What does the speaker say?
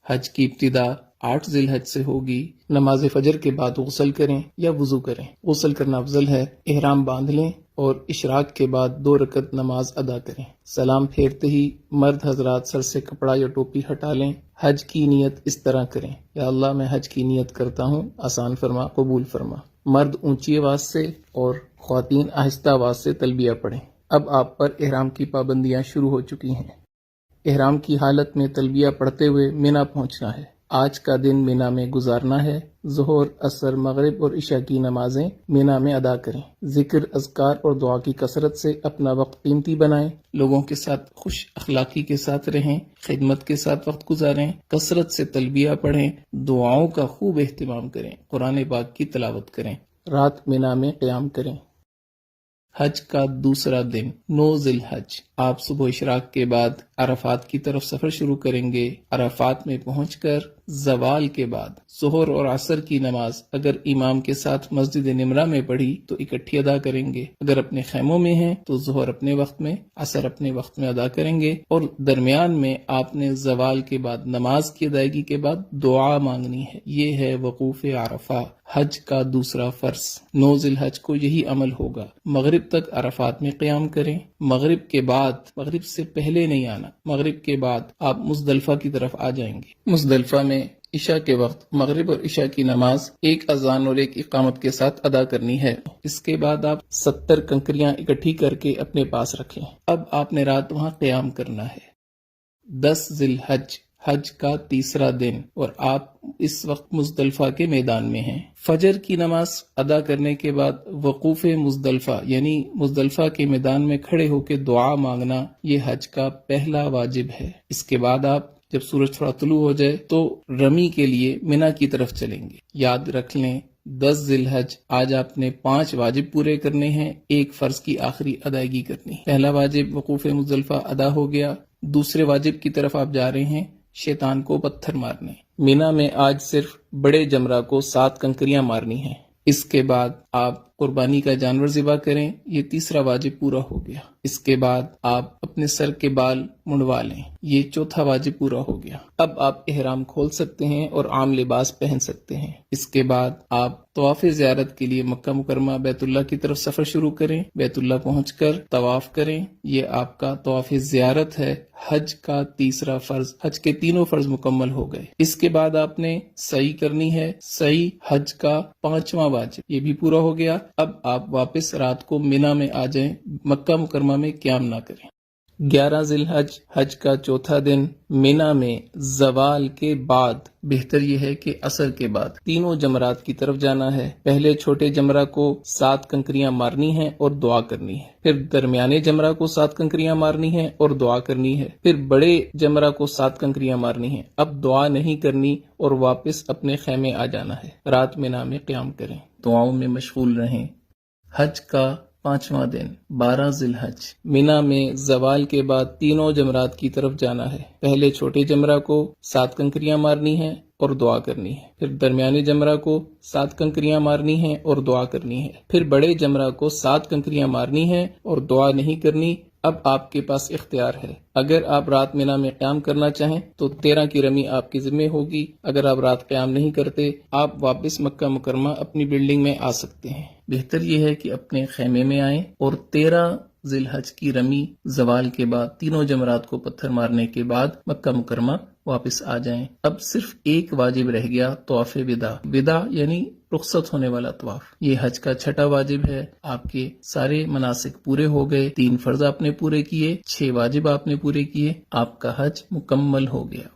حج کی ابتدا 8 ذی الحج سے ہوگی۔ نماز فجر کے بعد غسل کریں یا وضو کریں۔ غسل کرنا افضل ہے۔ احرام باندھ لیں اور اشراق کے بعد 2 رکعت نماز ادا کریں۔ سلام پھیرتے ہی مرد حضرات سر سے کپڑا یا ٹوپی ہٹا لیں۔ حج کی نیت اس طرح کریں: یا اللہ میں حج کی نیت کرتا ہوں، آسان فرما، قبول فرما۔ مرد اونچی آواز سے اور خواتین آہستہ آواز سے تلبیہ پڑھیں۔ اب آپ پر احرام کی پابندیاں شروع ہو چکی ہیں۔ احرام کی حالت میں تلبیہ پڑھتے ہوئے مینا پہنچنا ہے۔ آج کا دن مینا میں گزارنا ہے۔ ظہر، عصر، مغرب اور عشاء کی نمازیں مینا میں ادا کریں۔ ذکر، اذکار اور دعا کی کثرت سے اپنا وقت قیمتی بنائیں۔ لوگوں کے ساتھ خوش اخلاقی کے ساتھ رہیں، خدمت کے ساتھ وقت گزاریں، کثرت سے تلبیہ پڑھیں، دعاؤں کا خوب اہتمام کریں، قرآن پاک کی تلاوت کریں، رات مینا میں قیام کریں۔ حج کا دوسرا دن 9 ذی الحج، آپ صبح اشراق کے بعد عرفات کی طرف سفر شروع کریں گے۔ عرفات میں پہنچ کر زوال کے بعد ظہر اور عصر کی نماز اگر امام کے ساتھ مسجد نمرہ میں پڑھی تو اکٹھی ادا کریں گے۔ اگر اپنے خیموں میں ہیں تو ظہر اپنے وقت میں، عصر اپنے وقت میں ادا کریں گے، اور درمیان میں آپ نے زوال کے بعد نماز کی ادائیگی کے بعد دعا مانگنی ہے۔ یہ ہے وقوف عرفہ، حج کا دوسرا فرض۔ 9 ذی الحج کو یہی عمل ہوگا۔ مغرب تک عرفات میں قیام کریں۔ مغرب کے بعد، مغرب سے پہلے نہیں آنا، مغرب کے بعد آپ مزدلفہ کی طرف آ جائیں گے۔ مزدلفہ میں عشاء کے وقت مغرب اور عشاء کی نماز ایک اذان اور ایک اقامت کے ساتھ ادا کرنی ہے۔ اس کے بعد آپ 70 کنکریاں اکٹھی کر کے اپنے پاس رکھیں۔ اب آپ نے رات وہاں قیام کرنا ہے۔ 10 ذی الحج، حج کا تیسرا دن، اور آپ اس وقت مزدلفہ کے میدان میں ہیں۔ فجر کی نماز ادا کرنے کے بعد وقوف مزدلفہ یعنی مزدلفہ کے میدان میں کھڑے ہو کے دعا مانگنا یہ حج کا پہلا واجب ہے۔ اس کے بعد آپ جب سورج تھوڑا طلوع ہو جائے تو رمی کے لیے مینا کی طرف چلیں گے۔ یاد رکھ لیں 10 ذی الحج آج آپ نے 5 واجب پورے کرنے ہیں، ایک فرض کی آخری ادائیگی کرنی ہے۔ پہلا واجب وقوف مزدلفہ ادا ہو گیا۔ دوسرے واجب کی طرف آپ جا رہے ہیں، شیطان کو پتھر مارنے۔ مینا میں آج صرف بڑے جمرہ کو 7 کنکریاں مارنی ہیں۔ اس کے بعد آپ قربانی کا جانور ذبح کریں، یہ تیسرا واجب پورا ہو گیا۔ اس کے بعد آپ اپنے سر کے بال منڈوا لیں، یہ چوتھا واجب پورا ہو گیا۔ اب آپ احرام کھول سکتے ہیں اور عام لباس پہن سکتے ہیں۔ اس کے بعد آپ طواف زیارت کے لیے مکہ مکرمہ بیت اللہ کی طرف سفر شروع کریں۔ بیت اللہ پہنچ کر طواف کریں، یہ آپ کا طواف زیارت ہے۔ حج کا تیسرا فرض، حج کے تینوں فرض مکمل ہو گئے۔ اس کے بعد آپ نے سعی کرنی ہے، سعی حج کا 5واں واجب، یہ بھی پورا ہو گیا۔ اب آپ واپس رات کو مینا میں آ جائیں، مکہ مکرمہ میں قیام نہ کریں۔ 11 ذی الحج، حج کا چوتھا دن، مینا میں زوال کے بعد، بہتر یہ ہے کہ عصر کے بعد، تینوں جمرات کی طرف جانا ہے۔ پہلے چھوٹے جمرہ کو 7 کنکریاں مارنی ہیں اور دعا کرنی ہے۔ پھر درمیانے جمرہ کو 7 کنکریاں مارنی ہیں اور دعا کرنی ہے۔ پھر بڑے جمرہ کو 7 کنکریاں مارنی ہیں۔ اب دعا نہیں کرنی اور واپس اپنے خیمے آ جانا ہے۔ رات مینا میں قیام کریں، دعاؤں میں مشغول رہیں۔ حج کا 5واں دن، 12 ذی الحج، مینا میں زوال کے بعد تینوں جمرات کی طرف جانا ہے۔ پہلے چھوٹے جمرہ کو 7 کنکریاں مارنی ہیں اور دعا کرنی ہے۔ پھر درمیانے جمرہ کو 7 کنکریاں مارنی ہیں اور دعا کرنی ہے۔ پھر بڑے جمرہ کو 7 کنکریاں مارنی ہیں اور دعا نہیں کرنی۔ اب آپ کے پاس اختیار ہے، اگر آپ رات مینا میں قیام کرنا چاہیں تو 13 کی رمی آپ کے ذمہ ہوگی۔ اگر آپ رات قیام نہیں کرتے، آپ واپس مکہ مکرمہ اپنی بلڈنگ میں آ سکتے ہیں۔ بہتر یہ ہے کہ اپنے خیمے میں آئیں اور 13 ذی الحج کی رمی زوال کے بعد تینوں جمرات کو پتھر مارنے کے بعد مکہ مکرمہ واپس آ جائیں۔ اب صرف ایک واجب رہ گیا، طواف وداع۔ وداع یعنی رخصت ہونے والا طواف، یہ حج کا 6واں واجب ہے۔ آپ کے سارے مناسک پورے ہو گئے، 3 فرض آپ نے پورے کیے، 6 واجب آپ نے پورے کیے، آپ کا حج مکمل ہو گیا۔